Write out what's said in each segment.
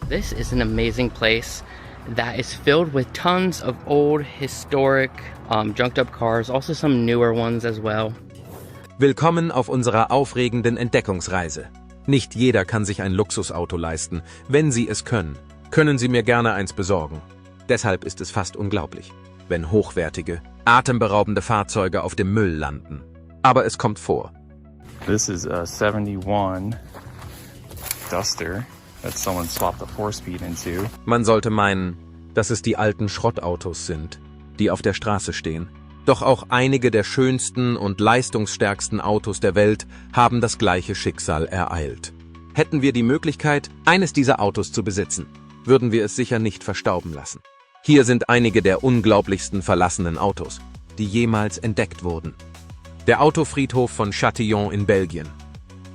This is an amazing place that is filled with tons of old, historic, junked up cars, also some newer ones as well. Willkommen auf unserer aufregenden Entdeckungsreise. Nicht jeder kann sich ein Luxusauto leisten. Wenn Sie es können, können Sie mir gerne eins besorgen. Deshalb ist es fast unglaublich, wenn hochwertige, atemberaubende Fahrzeuge auf dem Müll landen. Aber es kommt vor. This is a 71 Duster that someone swapped the 4-speed into. Man sollte meinen, dass es die alten Schrottautos sind, die auf der Straße stehen. Doch auch einige der schönsten und leistungsstärksten Autos der Welt haben das gleiche Schicksal ereilt. Hätten wir die Möglichkeit, eines dieser Autos zu besitzen, würden wir es sicher nicht verstauben lassen. Hier sind einige der unglaublichsten verlassenen Autos, die jemals entdeckt wurden. Der Autofriedhof von Châtillon in Belgien.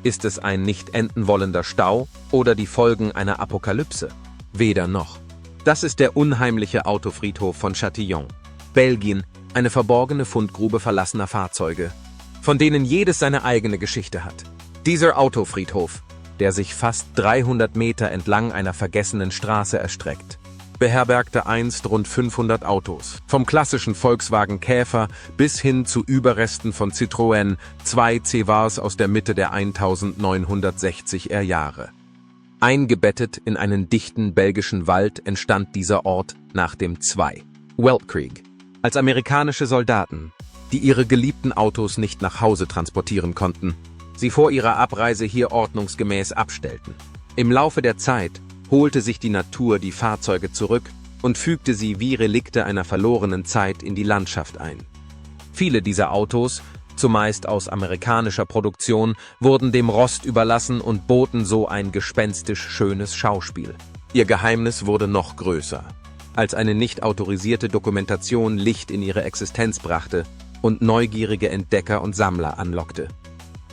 Ist es ein nicht enden wollender Stau oder die Folgen einer Apokalypse? Weder noch. Das ist der unheimliche Autofriedhof von Châtillon, Belgien, eine verborgene Fundgrube verlassener Fahrzeuge, von denen jedes seine eigene Geschichte hat. Dieser Autofriedhof, der sich fast 300 Meter entlang einer vergessenen Straße erstreckt, beherbergte einst rund 500 Autos, vom klassischen Volkswagen Käfer bis hin zu Überresten von Citroën 2 C-Vars aus der Mitte der 1960er Jahre. Eingebettet in einen dichten belgischen Wald entstand dieser Ort nach dem Weltkrieg, als amerikanische Soldaten, die ihre geliebten Autos nicht nach Hause transportieren konnten, sie vor ihrer Abreise hier ordnungsgemäß abstellten. Im Laufe der Zeit holte sich die Natur die Fahrzeuge zurück und fügte sie wie Relikte einer verlorenen Zeit in die Landschaft ein. Viele dieser Autos, zumeist aus amerikanischer Produktion, wurden dem Rost überlassen und boten so ein gespenstisch schönes Schauspiel. Ihr Geheimnis wurde noch größer, als eine nicht autorisierte Dokumentation Licht in ihre Existenz brachte und neugierige Entdecker und Sammler anlockte.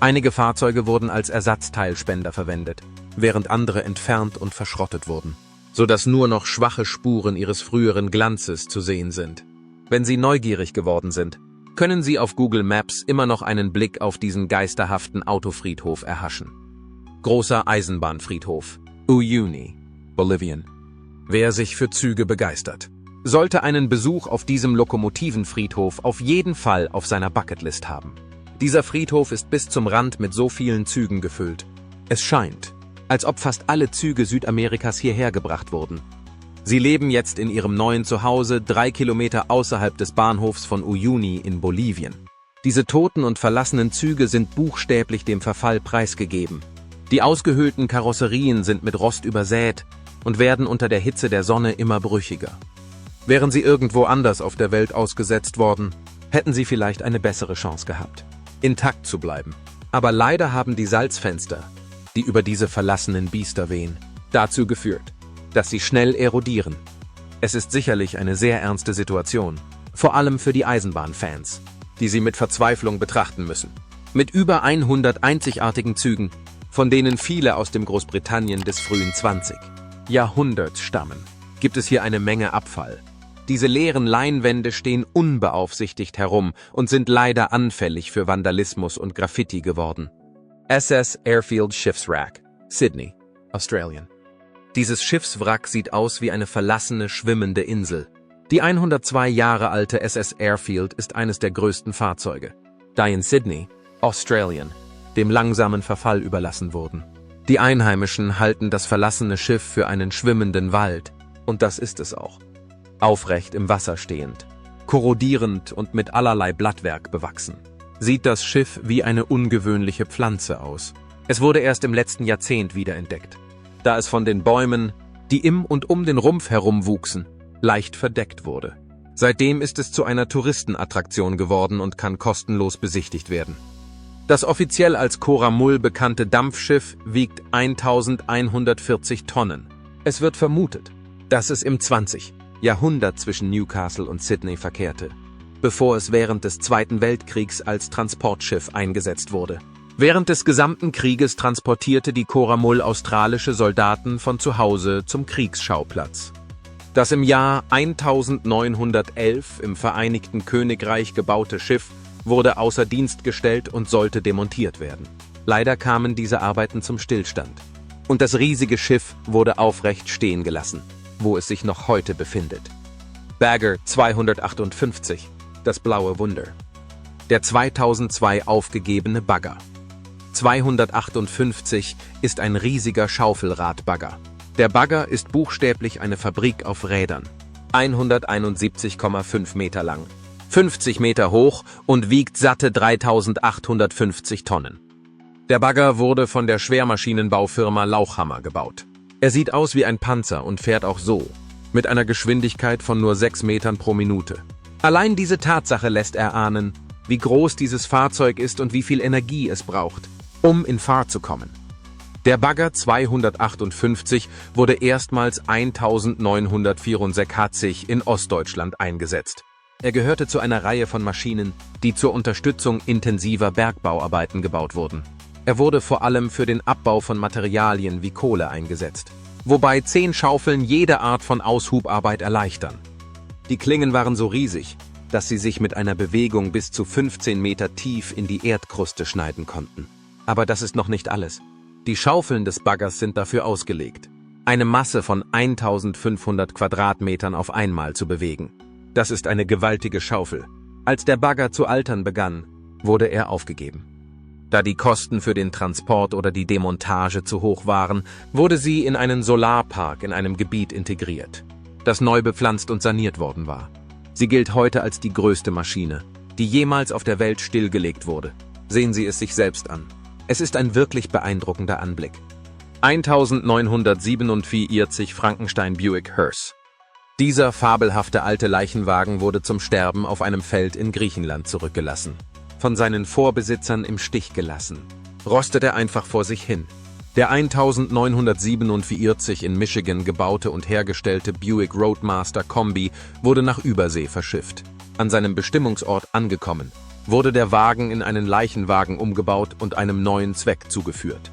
Einige Fahrzeuge wurden als Ersatzteilspender verwendet, während andere entfernt und verschrottet wurden, sodass nur noch schwache Spuren ihres früheren Glanzes zu sehen sind. Wenn Sie neugierig geworden sind, können Sie auf Google Maps immer noch einen Blick auf diesen geisterhaften Autofriedhof erhaschen. Großer Eisenbahnfriedhof, Uyuni, Bolivien. Wer sich für Züge begeistert, sollte einen Besuch auf diesem Lokomotivenfriedhof auf jeden Fall auf seiner Bucketlist haben. Dieser Friedhof ist bis zum Rand mit so vielen Zügen gefüllt. Es scheint, als ob fast alle Züge Südamerikas hierher gebracht wurden. Sie leben jetzt in ihrem neuen Zuhause 3 Kilometer außerhalb des Bahnhofs von Uyuni in Bolivien. Diese toten und verlassenen Züge sind buchstäblich dem Verfall preisgegeben. Die ausgehöhlten Karosserien sind mit Rost übersät und werden unter der Hitze der Sonne immer brüchiger. Wären sie irgendwo anders auf der Welt ausgesetzt worden, hätten sie vielleicht eine bessere Chance gehabt, intakt zu bleiben. Aber leider haben die Salzfenster, die über diese verlassenen Biester wehen, dazu geführt, dass sie schnell erodieren. Es ist sicherlich eine sehr ernste Situation, vor allem für die Eisenbahnfans, die sie mit Verzweiflung betrachten müssen. Mit über 100 einzigartigen Zügen, von denen viele aus dem Großbritannien des frühen 20. Jahrhunderts stammen, gibt es hier eine Menge Abfall. Diese leeren Leinwände stehen unbeaufsichtigt herum und sind leider anfällig für Vandalismus und Graffiti geworden. SS Airfield Schiffswrack, Sydney, Australien. Dieses Schiffswrack sieht aus wie eine verlassene, schwimmende Insel. Die 102 Jahre alte SS Airfield ist eines der größten Fahrzeuge, da in Sydney, Australien, dem langsamen Verfall überlassen wurden. Die Einheimischen halten das verlassene Schiff für einen schwimmenden Wald, und das ist es auch. Aufrecht im Wasser stehend, korrodierend und mit allerlei Blattwerk bewachsen, sieht das Schiff wie eine ungewöhnliche Pflanze aus. Es wurde erst im letzten Jahrzehnt wiederentdeckt, da es von den Bäumen, die im und um den Rumpf herum wuchsen, leicht verdeckt wurde. Seitdem ist es zu einer Touristenattraktion geworden und kann kostenlos besichtigt werden. Das offiziell als Coramul bekannte Dampfschiff wiegt 1140 Tonnen. Es wird vermutet, dass es im 20. Jahrhundert zwischen Newcastle und Sydney verkehrte, bevor es während des Zweiten Weltkriegs als Transportschiff eingesetzt wurde. Während des gesamten Krieges transportierte die Coramul australische Soldaten von zu Hause zum Kriegsschauplatz. Das im Jahr 1911 im Vereinigten Königreich gebaute Schiff wurde außer Dienst gestellt und sollte demontiert werden. Leider kamen diese Arbeiten zum Stillstand. und das riesige Schiff wurde aufrecht stehen gelassen, wo es sich noch heute befindet. Bagger 258, das blaue Wunder. Der 2002 aufgegebene Bagger. 258 ist ein riesiger Schaufelradbagger. Der Bagger ist buchstäblich eine Fabrik auf Rädern. 171,5 Meter lang, 50 Meter hoch und wiegt satte 3850 Tonnen. Der Bagger wurde von der Schwermaschinenbaufirma Lauchhammer gebaut. Er sieht aus wie ein Panzer und fährt auch so, mit einer Geschwindigkeit von nur 6 Metern pro Minute. Allein diese Tatsache lässt erahnen, wie groß dieses Fahrzeug ist und wie viel Energie es braucht, um in Fahrt zu kommen. Der Bagger 258 wurde erstmals 1964 in Ostdeutschland eingesetzt. Er gehörte zu einer Reihe von Maschinen, die zur Unterstützung intensiver Bergbauarbeiten gebaut wurden. Er wurde vor allem für den Abbau von Materialien wie Kohle eingesetzt, wobei 10 Schaufeln jede Art von Aushubarbeit erleichtern. Die Klingen waren so riesig, dass sie sich mit einer Bewegung bis zu 15 Meter tief in die Erdkruste schneiden konnten. Aber das ist noch nicht alles. Die Schaufeln des Baggers sind dafür ausgelegt, eine Masse von 1500 Quadratmetern auf einmal zu bewegen. Das ist eine gewaltige Schaufel. Als der Bagger zu altern begann, wurde er aufgegeben. Da die Kosten für den Transport oder die Demontage zu hoch waren, wurde sie in einen Solarpark in einem Gebiet integriert, das neu bepflanzt und saniert worden war. Sie gilt heute als die größte Maschine, die jemals auf der Welt stillgelegt wurde. Sehen Sie es sich selbst an. Es ist ein wirklich beeindruckender Anblick. 1947 Frankenstein Buick Hearse. Dieser fabelhafte alte Leichenwagen wurde zum Sterben auf einem Feld in Griechenland zurückgelassen. Von seinen Vorbesitzern im Stich gelassen. Rostet er einfach vor sich hin. Der 1947 in Michigan gebaute und hergestellte Buick Roadmaster Kombi wurde nach Übersee verschifft. An seinem Bestimmungsort angekommen, wurde der Wagen in einen Leichenwagen umgebaut und einem neuen Zweck zugeführt.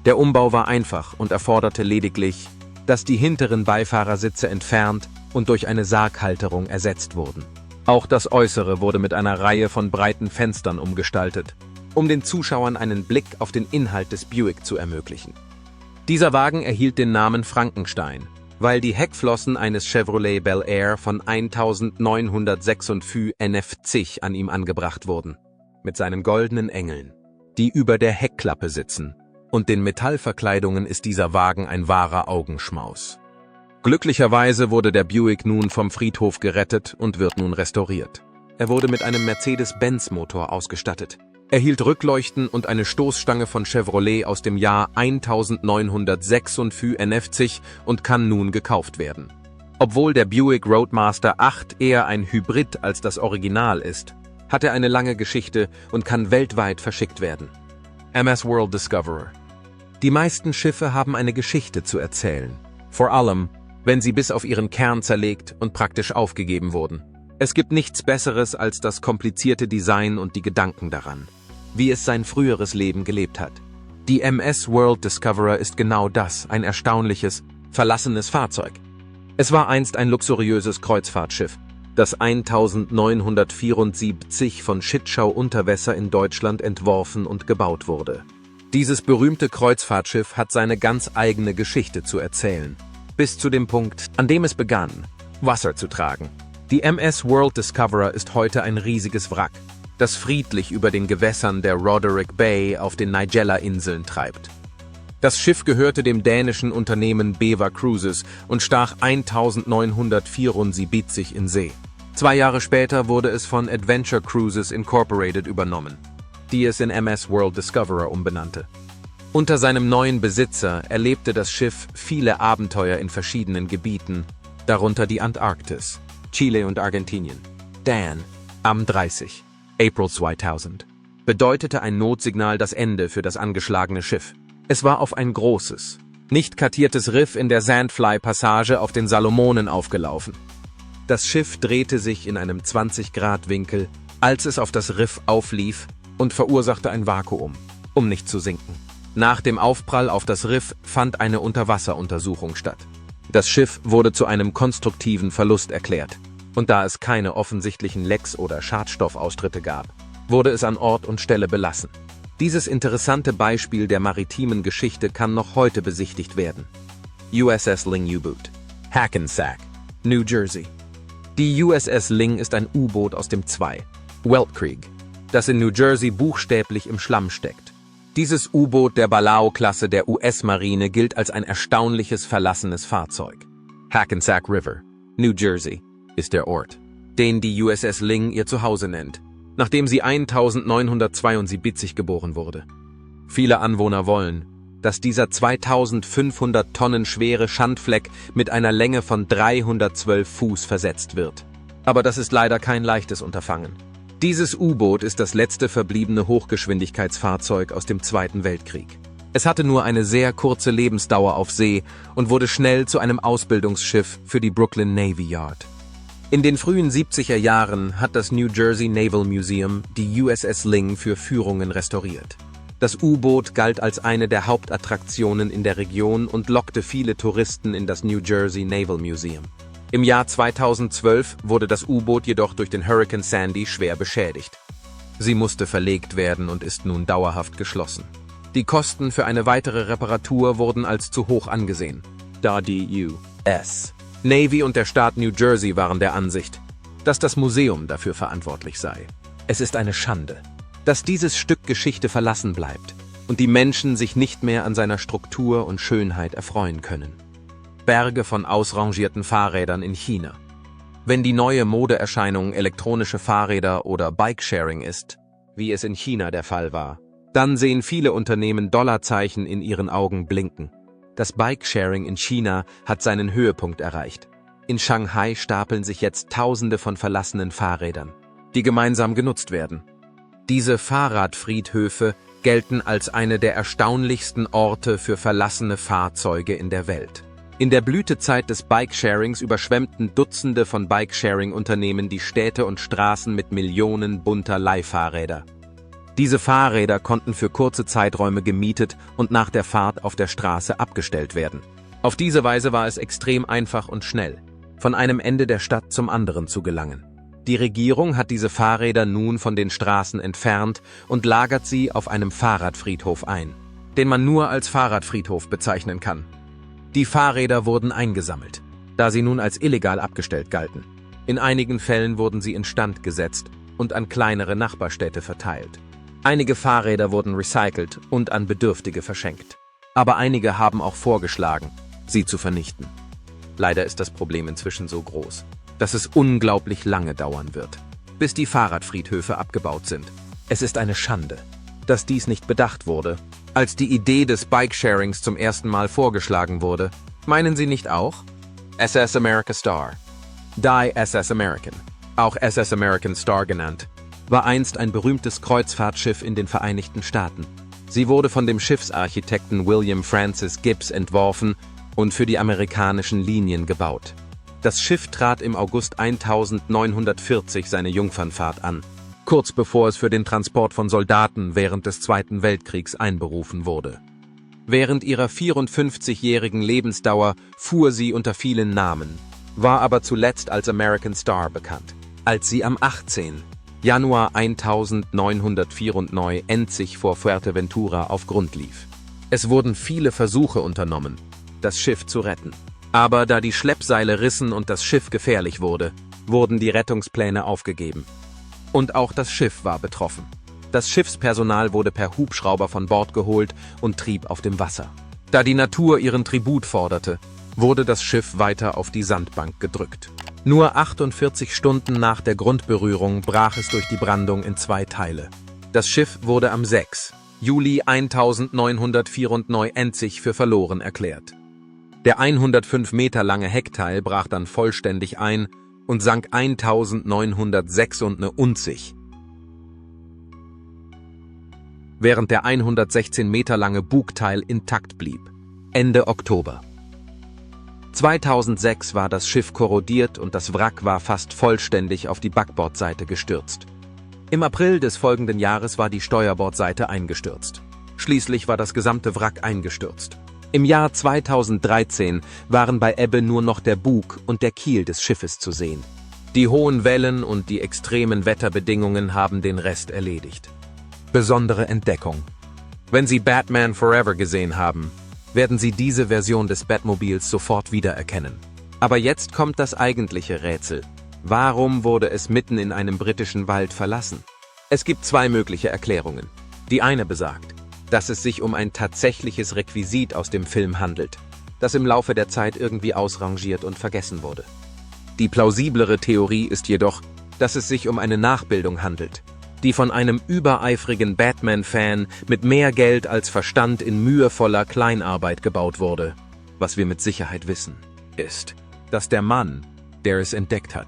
Der Umbau war einfach und erforderte lediglich, dass die hinteren Beifahrersitze entfernt und durch eine Sarghalterung ersetzt wurden. Auch das Äußere wurde mit einer Reihe von breiten Fenstern umgestaltet, um den Zuschauern einen Blick auf den Inhalt des Buick zu ermöglichen. Dieser Wagen erhielt den Namen Frankenstein, weil die Heckflossen eines Chevrolet Bel Air von 1956 NFC an ihm angebracht wurden, mit seinen goldenen Engeln, die über der Heckklappe sitzen, und den Metallverkleidungen ist dieser Wagen ein wahrer Augenschmaus. Glücklicherweise wurde der Buick nun vom Friedhof gerettet und wird nun restauriert. Er wurde mit einem Mercedes-Benz-Motor ausgestattet, erhielt Rückleuchten und eine Stoßstange von Chevrolet aus dem Jahr 1956 und kann nun gekauft werden. Obwohl der Buick Roadmaster 8 eher ein Hybrid als das Original ist, hat er eine lange Geschichte und kann weltweit verschickt werden. MS World Discoverer. Die meisten Schiffe haben eine Geschichte zu erzählen, vor allem, wenn sie bis auf ihren Kern zerlegt und praktisch aufgegeben wurden. Es gibt nichts Besseres als das komplizierte Design und die Gedanken daran, wie es sein früheres Leben gelebt hat. Die MS World Discoverer ist genau das, ein erstaunliches, verlassenes Fahrzeug. Es war einst ein luxuriöses Kreuzfahrtschiff, das 1974 von Schitschau Unterwässer in Deutschland entworfen und gebaut wurde. Dieses berühmte Kreuzfahrtschiff hat seine ganz eigene Geschichte zu erzählen, bis zu dem Punkt, an dem es begann, Wasser zu tragen. Die MS World Discoverer ist heute ein riesiges Wrack, das friedlich über den Gewässern der Roderick Bay auf den Nigella-Inseln treibt. Das Schiff gehörte dem dänischen Unternehmen Bever Cruises und stach 1974 in See. 2 Jahre später wurde es von Adventure Cruises Incorporated übernommen, die es in MS World Discoverer umbenannte. Unter seinem neuen Besitzer erlebte das Schiff viele Abenteuer in verschiedenen Gebieten, darunter die Antarktis, Chile und Argentinien. Dan, am 30. April 2000, bedeutete ein Notsignal das Ende für das angeschlagene Schiff. Es war auf ein großes, nicht kartiertes Riff in der Sandfly-Passage auf den Salomonen aufgelaufen. Das Schiff drehte sich in einem 20-Grad-Winkel, als es auf das Riff auflief und verursachte ein Vakuum, um nicht zu sinken. Nach dem Aufprall auf das Riff fand eine Unterwasseruntersuchung statt. Das Schiff wurde zu einem konstruktiven Verlust erklärt. Und da es keine offensichtlichen Lecks oder Schadstoffaustritte gab, wurde es an Ort und Stelle belassen. Dieses interessante Beispiel der maritimen Geschichte kann noch heute besichtigt werden. USS Ling U-Boot, Hackensack, New Jersey. Die USS Ling ist ein U-Boot aus dem Weltkrieg, das in New Jersey buchstäblich im Schlamm steckt. Dieses U-Boot der Balao-Klasse der US-Marine gilt als ein erstaunliches verlassenes Fahrzeug. Hackensack River, New Jersey, ist der Ort, den die USS Ling ihr Zuhause nennt, nachdem sie 1972 geboren wurde. Viele Anwohner wollen, dass dieser 2500 Tonnen schwere Schandfleck mit einer Länge von 312 Fuß versetzt wird. Aber das ist leider kein leichtes Unterfangen. Dieses U-Boot ist das letzte verbliebene Hochgeschwindigkeitsfahrzeug aus dem Zweiten Weltkrieg. Es hatte nur eine sehr kurze Lebensdauer auf See und wurde schnell zu einem Ausbildungsschiff für die Brooklyn Navy Yard. In den frühen 70er Jahren hat das New Jersey Naval Museum die USS Ling für Führungen restauriert. Das U-Boot galt als eine der Hauptattraktionen in der Region und lockte viele Touristen in das New Jersey Naval Museum. Im Jahr 2012 wurde das U-Boot jedoch durch den Hurrikan Sandy schwer beschädigt. Sie musste verlegt werden und ist nun dauerhaft geschlossen. Die Kosten für eine weitere Reparatur wurden als zu hoch angesehen, da die US Navy und der Staat New Jersey waren der Ansicht, dass das Museum dafür verantwortlich sei. Es ist eine Schande, dass dieses Stück Geschichte verlassen bleibt und die Menschen sich nicht mehr an seiner Struktur und Schönheit erfreuen können. Berge von ausrangierten Fahrrädern in China. Wenn die neue Modeerscheinung elektronische Fahrräder oder Bikesharing ist, wie es in China der Fall war, dann sehen viele Unternehmen Dollarzeichen in ihren Augen blinken. Das Bikesharing in China hat seinen Höhepunkt erreicht. In Shanghai stapeln sich jetzt Tausende von verlassenen Fahrrädern, die gemeinsam genutzt werden. Diese Fahrradfriedhöfe gelten als eine der erstaunlichsten Orte für verlassene Fahrzeuge in der Welt. In der Blütezeit des Bikesharings überschwemmten Dutzende von Bikesharing-Unternehmen die Städte und Straßen mit Millionen bunter Leihfahrräder. Diese Fahrräder konnten für kurze Zeiträume gemietet und nach der Fahrt auf der Straße abgestellt werden. Auf diese Weise war es extrem einfach und schnell, von einem Ende der Stadt zum anderen zu gelangen. Die Regierung hat diese Fahrräder nun von den Straßen entfernt und lagert sie auf einem Fahrradfriedhof ein, den man nur als Fahrradfriedhof bezeichnen kann. Die Fahrräder wurden eingesammelt, da sie nun als illegal abgestellt galten. In einigen Fällen wurden sie instand gesetzt und an kleinere Nachbarstädte verteilt. Einige Fahrräder wurden recycelt und an Bedürftige verschenkt. Aber einige haben auch vorgeschlagen, sie zu vernichten. Leider ist das Problem inzwischen so groß, dass es unglaublich lange dauern wird, bis die Fahrradfriedhöfe abgebaut sind. Es ist eine Schande, dass dies nicht bedacht wurde, als die Idee des Bikesharings zum ersten Mal vorgeschlagen wurde. Meinen Sie nicht auch? SS America Star. Die SS American, auch SS American Star genannt, war einst ein berühmtes Kreuzfahrtschiff in den Vereinigten Staaten. Sie wurde von dem Schiffsarchitekten William Francis Gibbs entworfen und für die amerikanischen Linien gebaut. Das Schiff trat im August 1940 seine Jungfernfahrt an, kurz bevor es für den Transport von Soldaten während des Zweiten Weltkriegs einberufen wurde. Während ihrer 54-jährigen Lebensdauer fuhr sie unter vielen Namen, war aber zuletzt als American Star bekannt. Als sie am 18. Januar 1994 vor Fuerteventura auf Grund lief. Es wurden viele Versuche unternommen, das Schiff zu retten. Aber da die Schleppseile rissen und das Schiff gefährlich wurde, wurden die Rettungspläne aufgegeben. Und auch das Schiff war betroffen. Das Schiffspersonal wurde per Hubschrauber von Bord geholt und trieb auf dem Wasser. Da die Natur ihren Tribut forderte, wurde das Schiff weiter auf die Sandbank gedrückt. Nur 48 Stunden nach der Grundberührung brach es durch die Brandung in 2 Teile. Das Schiff wurde am 6. Juli 1994 für verloren erklärt. Der 105 Meter lange Heckteil brach dann vollständig ein und sank 1996, während der 116 Meter lange Bugteil intakt blieb. Ende Oktober. 2006 war das Schiff korrodiert und das Wrack war fast vollständig auf die Backbordseite gestürzt. Im April des folgenden Jahres war die Steuerbordseite eingestürzt. Schließlich war das gesamte Wrack eingestürzt. Im Jahr 2013 waren bei Ebbe nur noch der Bug und der Kiel des Schiffes zu sehen. Die hohen Wellen und die extremen Wetterbedingungen haben den Rest erledigt. Besondere Entdeckung. Wenn Sie Batman Forever gesehen haben, werden Sie diese Version des Batmobils sofort wiedererkennen. Aber jetzt kommt das eigentliche Rätsel. Warum wurde es mitten in einem britischen Wald verlassen? Es gibt zwei mögliche Erklärungen. Die eine besagt, dass es sich um ein tatsächliches Requisit aus dem Film handelt, das im Laufe der Zeit irgendwie ausrangiert und vergessen wurde. Die plausiblere Theorie ist jedoch, dass es sich um eine Nachbildung handelt, die von einem übereifrigen Batman-Fan mit mehr Geld als Verstand in mühevoller Kleinarbeit gebaut wurde. Was wir mit Sicherheit wissen, ist, dass der Mann, der es entdeckt hat,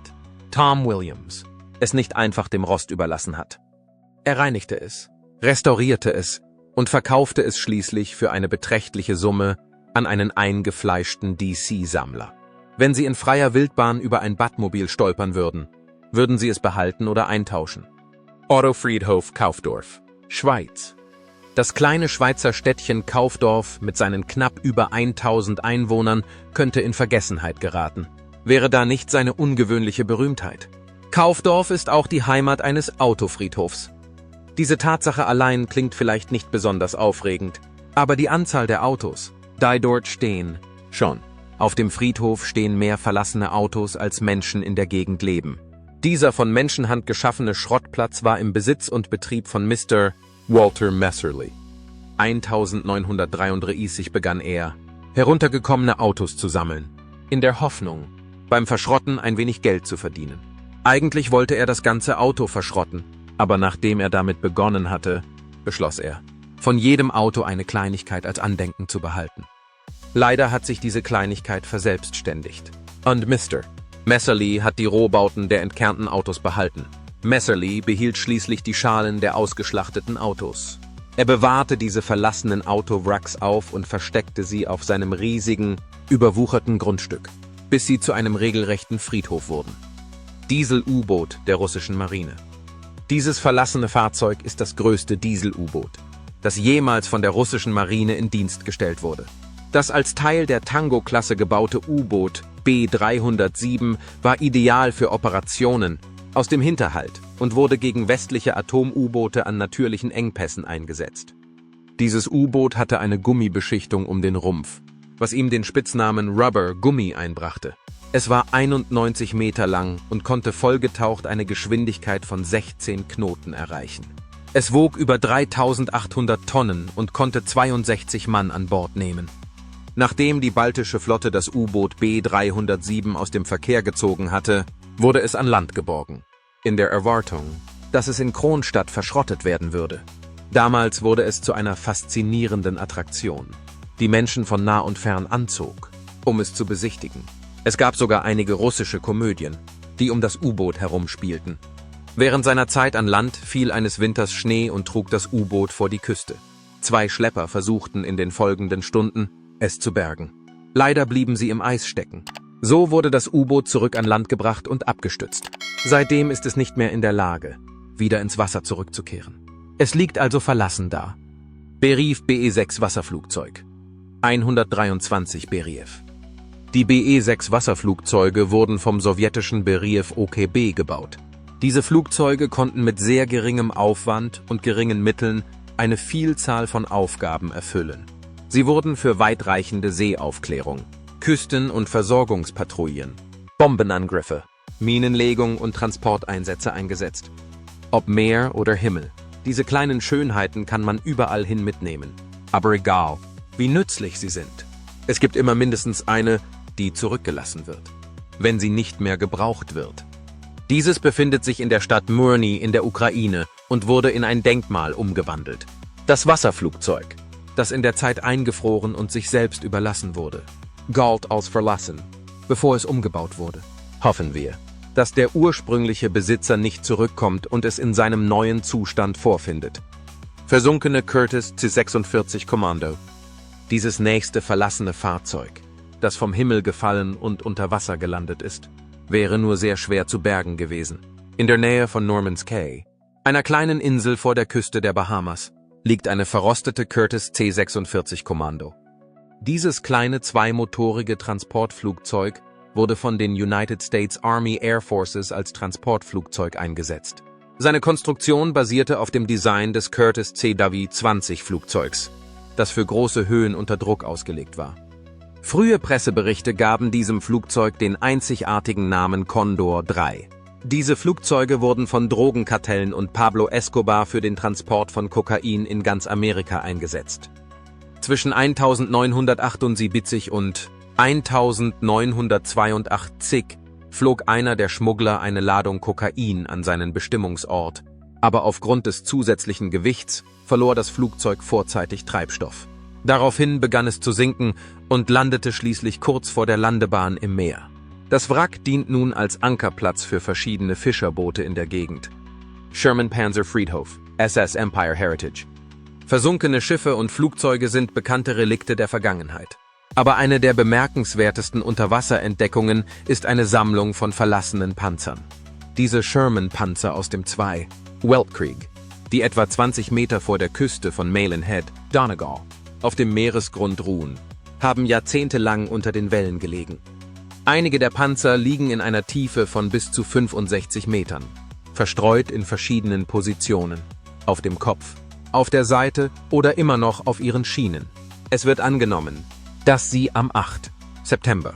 Tom Williams, es nicht einfach dem Rost überlassen hat. Er reinigte es, restaurierte es und verkaufte es schließlich für eine beträchtliche Summe an einen eingefleischten DC-Sammler. Wenn Sie in freier Wildbahn über ein Batmobil stolpern würden Sie es behalten oder eintauschen. Otto Friedhof Kaufdorf, Schweiz. Das kleine Schweizer Städtchen Kaufdorf mit seinen knapp über 1000 Einwohnern könnte in Vergessenheit geraten. Wäre da nicht seine ungewöhnliche Berühmtheit? Kaufdorf ist auch die Heimat eines Autofriedhofs. Diese Tatsache allein klingt vielleicht nicht besonders aufregend, aber die Anzahl der Autos, die dort stehen, schon. Auf dem Friedhof stehen mehr verlassene Autos, als Menschen in der Gegend leben. Dieser von Menschenhand geschaffene Schrottplatz war im Besitz und Betrieb von Mr. Walter Messerly. 1933 begann er, heruntergekommene Autos zu sammeln, in der Hoffnung, beim Verschrotten ein wenig Geld zu verdienen. Eigentlich wollte er das ganze Auto verschrotten, aber nachdem er damit begonnen hatte, beschloss er, von jedem Auto eine Kleinigkeit als Andenken zu behalten. Leider hat sich diese Kleinigkeit verselbstständigt. Und Mr. Messerly hat die Rohbauten der entkernten Autos behalten. Messerly behielt schließlich die Schalen der ausgeschlachteten Autos. Er bewahrte diese verlassenen Autowracks auf und versteckte sie auf seinem riesigen, überwucherten Grundstück, bis sie zu einem regelrechten Friedhof wurden. Diesel-U-Boot der russischen Marine. Dieses verlassene Fahrzeug ist das größte Diesel-U-Boot, das jemals von der russischen Marine in Dienst gestellt wurde. Das als Teil der Tango-Klasse gebaute U-Boot B-307 war ideal für Operationen aus dem Hinterhalt und wurde gegen westliche Atom-U-Boote an natürlichen Engpässen eingesetzt. Dieses U-Boot hatte eine Gummibeschichtung um den Rumpf, was ihm den Spitznamen Rubber Gummi einbrachte. Es war 91 Meter lang und konnte vollgetaucht eine Geschwindigkeit von 16 Knoten erreichen. Es wog über 3800 Tonnen und konnte 62 Mann an Bord nehmen. Nachdem die baltische Flotte das U-Boot B-307 aus dem Verkehr gezogen hatte, wurde es an Land geborgen, in der Erwartung, dass es in Kronstadt verschrottet werden würde. Damals wurde es zu einer faszinierenden Attraktion, die Menschen von nah und fern anzog, um es zu besichtigen. Es gab sogar einige russische Komödien, die um das U-Boot herumspielten. Während seiner Zeit an Land fiel eines Winters Schnee und trug das U-Boot vor die Küste. 2 Schlepper versuchten in den folgenden Stunden, es zu bergen. Leider blieben sie im Eis stecken. So wurde das U-Boot zurück an Land gebracht und abgestützt. Seitdem ist es nicht mehr in der Lage, wieder ins Wasser zurückzukehren. Es liegt also verlassen da. Beriev BE-6 Wasserflugzeug. 123 Beriev. Die BE-6 Wasserflugzeuge wurden vom sowjetischen Beriev OKB gebaut. Diese Flugzeuge konnten mit sehr geringem Aufwand und geringen Mitteln eine Vielzahl von Aufgaben erfüllen. Sie wurden für weitreichende Seeaufklärung, Küsten- und Versorgungspatrouillen, Bombenangriffe, Minenlegung und Transporteinsätze eingesetzt. Ob Meer oder Himmel, diese kleinen Schönheiten kann man überall hin mitnehmen. Aber egal, wie nützlich sie sind. Es gibt immer mindestens eine, die zurückgelassen wird, wenn sie nicht mehr gebraucht wird. Dieses befindet sich in der Stadt Murny in der Ukraine und wurde in ein Denkmal umgewandelt. Das Wasserflugzeug, das in der Zeit eingefroren und sich selbst überlassen wurde, galt als verlassen, bevor es umgebaut wurde. Hoffen wir, dass der ursprüngliche Besitzer nicht zurückkommt und es in seinem neuen Zustand vorfindet. Versunkene Curtiss C-46 Commando. Dieses nächste verlassene Fahrzeug, das vom Himmel gefallen und unter Wasser gelandet ist, wäre nur sehr schwer zu bergen gewesen. In der Nähe von Norman's Cay, einer kleinen Insel vor der Küste der Bahamas, liegt eine verrostete Curtiss C-46 Commando. Dieses kleine zweimotorige Transportflugzeug wurde von den United States Army Air Forces als Transportflugzeug eingesetzt. Seine Konstruktion basierte auf dem Design des Curtiss CW-20 Flugzeugs, das für große Höhen unter Druck ausgelegt war. Frühe Presseberichte gaben diesem Flugzeug den einzigartigen Namen Condor 3. Diese Flugzeuge wurden von Drogenkartellen und Pablo Escobar für den Transport von Kokain in ganz Amerika eingesetzt. Zwischen 1978 und 1982 flog einer der Schmuggler eine Ladung Kokain an seinen Bestimmungsort, aber aufgrund des zusätzlichen Gewichts verlor das Flugzeug vorzeitig Treibstoff. Daraufhin begann es zu sinken und landete schließlich kurz vor der Landebahn im Meer. Das Wrack dient nun als Ankerplatz für verschiedene Fischerboote in der Gegend. Sherman Panzer Friedhof, SS Empire Heritage. Versunkene Schiffe und Flugzeuge sind bekannte Relikte der Vergangenheit. Aber eine der bemerkenswertesten Unterwasserentdeckungen ist eine Sammlung von verlassenen Panzern. Diese Sherman-Panzer aus dem Weltkrieg, die etwa 20 Meter vor der Küste von Malin Head, Donegal, auf dem Meeresgrund ruhen, haben jahrzehntelang unter den Wellen gelegen. Einige der Panzer liegen in einer Tiefe von bis zu 65 Metern, verstreut in verschiedenen Positionen, auf dem Kopf, auf der Seite oder immer noch auf ihren Schienen. Es wird angenommen, dass sie am 8. September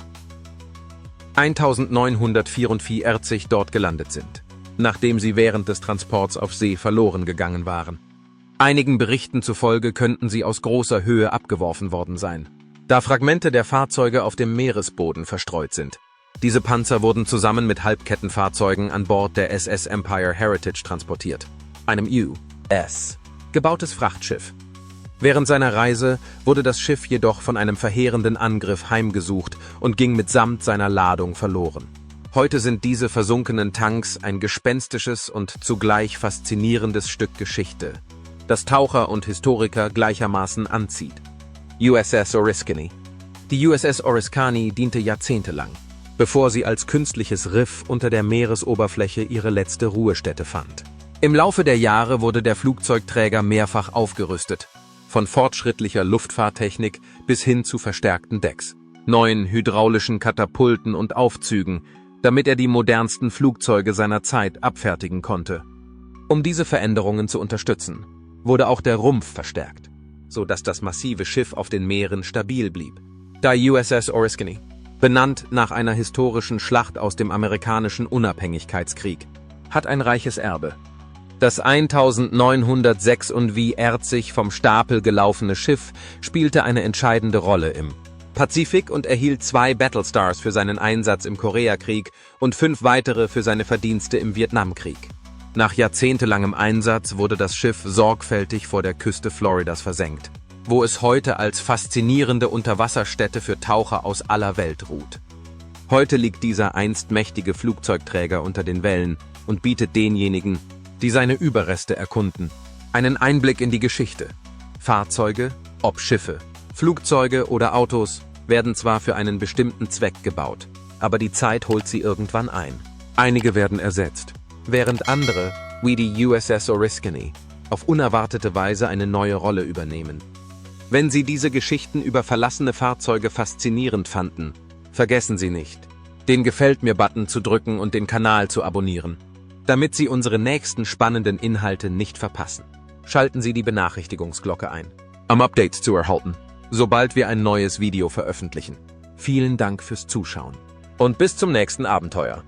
1944 dort gelandet sind, nachdem sie während des Transports auf See verloren gegangen waren. Einigen Berichten zufolge könnten sie aus großer Höhe abgeworfen worden sein, da Fragmente der Fahrzeuge auf dem Meeresboden verstreut sind. Diese Panzer wurden zusammen mit Halbkettenfahrzeugen an Bord der SS Empire Heritage transportiert, einem US gebautes Frachtschiff. Während seiner Reise wurde das Schiff jedoch von einem verheerenden Angriff heimgesucht und ging mitsamt seiner Ladung verloren. Heute sind diese versunkenen Tanks ein gespenstisches und zugleich faszinierendes Stück Geschichte, das Taucher und Historiker gleichermaßen anzieht. USS Oriskany. Die USS Oriskany diente jahrzehntelang, bevor sie als künstliches Riff unter der Meeresoberfläche ihre letzte Ruhestätte fand. Im Laufe der Jahre wurde der Flugzeugträger mehrfach aufgerüstet, von fortschrittlicher Luftfahrttechnik bis hin zu verstärkten Decks, neuen hydraulischen Katapulten und Aufzügen, damit er die modernsten Flugzeuge seiner Zeit abfertigen konnte. Um diese Veränderungen zu unterstützen, wurde auch der Rumpf verstärkt, so dass das massive Schiff auf den Meeren stabil blieb. Die USS Oriskany, benannt nach einer historischen Schlacht aus dem amerikanischen Unabhängigkeitskrieg, hat ein reiches Erbe. Das 1946 vom Stapel gelaufene Schiff spielte eine entscheidende Rolle im Pazifik und erhielt 2 Battlestars für seinen Einsatz im Koreakrieg und 5 weitere für seine Verdienste im Vietnamkrieg. Nach jahrzehntelangem Einsatz wurde das Schiff sorgfältig vor der Küste Floridas versenkt, wo es heute als faszinierende Unterwasserstätte für Taucher aus aller Welt ruht. Heute liegt dieser einst mächtige Flugzeugträger unter den Wellen und bietet denjenigen, die seine Überreste erkunden, einen Einblick in die Geschichte. Fahrzeuge, ob Schiffe, Flugzeuge oder Autos, werden zwar für einen bestimmten Zweck gebaut, aber die Zeit holt sie irgendwann ein. Einige werden ersetzt, während andere, wie die USS Oriskany, auf unerwartete Weise eine neue Rolle übernehmen. Wenn Sie diese Geschichten über verlassene Fahrzeuge faszinierend fanden, vergessen Sie nicht, den Gefällt-mir-Button zu drücken und den Kanal zu abonnieren, damit Sie unsere nächsten spannenden Inhalte nicht verpassen. Schalten Sie die Benachrichtigungsglocke ein, um Updates zu erhalten, sobald wir ein neues Video veröffentlichen. Vielen Dank fürs Zuschauen und bis zum nächsten Abenteuer.